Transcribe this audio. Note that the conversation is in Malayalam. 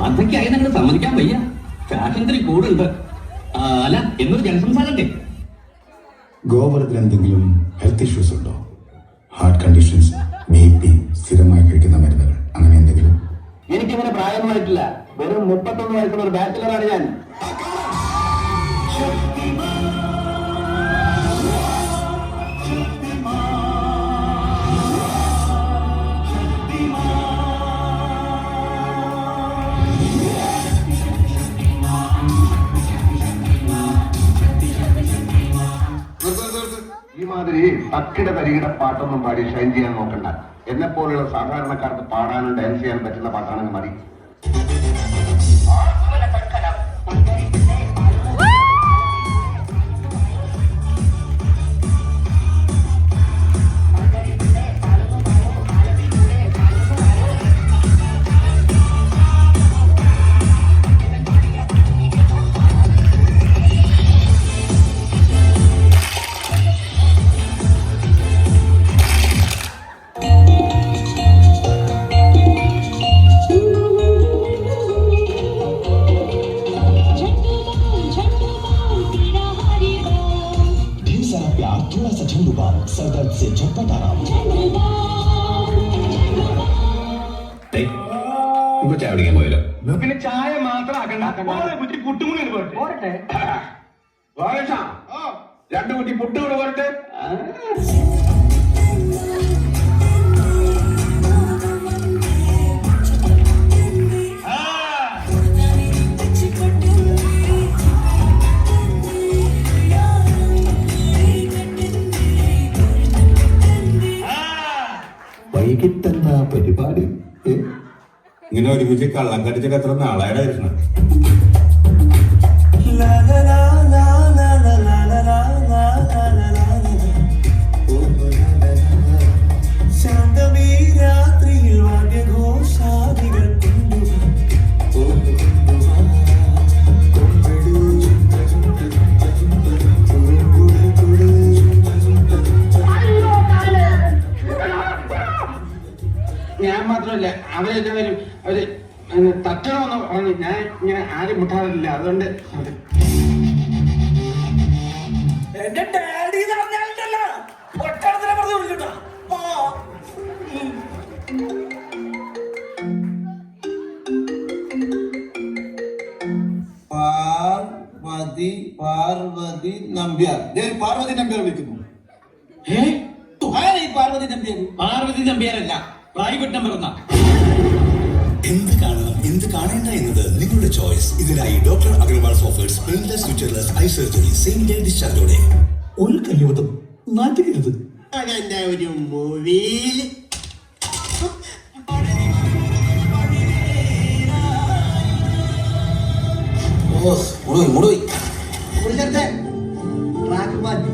വാർദ്ധക്യായി ഞങ്ങൾ സമ്മതിക്കാൻ വയ്യ. ഫാഷനത്തിരി കൂടുണ്ട്. അല്ല, എന്നൊരു ജനസംസാരണ്ടേ? ഗോപുരത്തിന് എന്തെങ്കിലും ഹെൽത്ത് ഇഷ്യൂസ് ഉണ്ടോ? ഹാർട്ട് കണ്ടീഷൻസ്, BP, സ്ഥിരമായി കഴിക്കുന്ന മരുന്നുകൾ, അങ്ങനെ എന്തെങ്കിലും? എനിക്കങ്ങനെ പ്രായമൊന്നുമായിട്ടില്ല. വെറും 31 വയസ്സുള്ള ഒരു ബാച്ചിലറാണ് ഞാൻ. ഈ മാതിരി തക്കിട തരികിട പാട്ടൊന്നും പാടി ഷൈൻ ചെയ്യാൻ നോക്കണ്ട. എന്നെ പോലുള്ള സാധാരണക്കാർക്ക് പാടാനും ഡാൻസ് ചെയ്യാൻ പറ്റുന്ന പാട്ടാണെങ്കിൽ മതി. थोड़ा सा झंडूबाम, सरदर्द से झटपट आराम। ചായ പിടിക്കാൻ പോയല്ലോ. പിന്നെ ചായ മാത്രം ആക്കണ്ട, പുട്ടുകൂടി പോരട്ടെ. 2 കുറ്റി പുട്ട് കൂടെ പോരട്ടെ. വൈകിട്ടെന്താ പരിപാടി? ഇങ്ങനെ ഒരുമിച്ച് കള്ളം കടിച്ചിട്ട് എത്ര നാളായിട്ടായിരുന്നു? രാത്രിയിൽ വാദ്യഘോഷാദികൾ ഞാൻ മാത്രമല്ല, അവരെല്ലാവരും അവര് തട്ടണമെന്ന് പറഞ്ഞു. ഞാൻ ഇങ്ങനെ ആരും മുട്ടാറില്ല, അതുകൊണ്ട് എന്റെ ഡാഡി പറഞ്ഞാലോ ഒട്ടടത്തിനെ പറഞ്ഞു വിളിക്കട്ടോ. പാർവതി നമ്പ്യാർ. പാർവതി നമ്പ്യാർ വിളിക്കുന്നു. പാർവതി നമ്പ്യാർ? പാർവതി നമ്പ്യാരല്ല, പ്രൈവറ്റ് നമ്പർ എന്നാ. എന്ത് കാണണം, എന്ത് കാണേണ്ട എന്നത് നിങ്ങളുടെ ചോയ്സ്. ഇതിനായി doctor Agarwal's offers painless futureless eye surgery same day ഡിസ്ചാർജോടെ. ഒരു കയ്യോട്ടം നാട്ടിക്കരുത്. ഒരു മൂവിയിൽ മുടുപോയി ട്രാക്ക് മാറ്റി.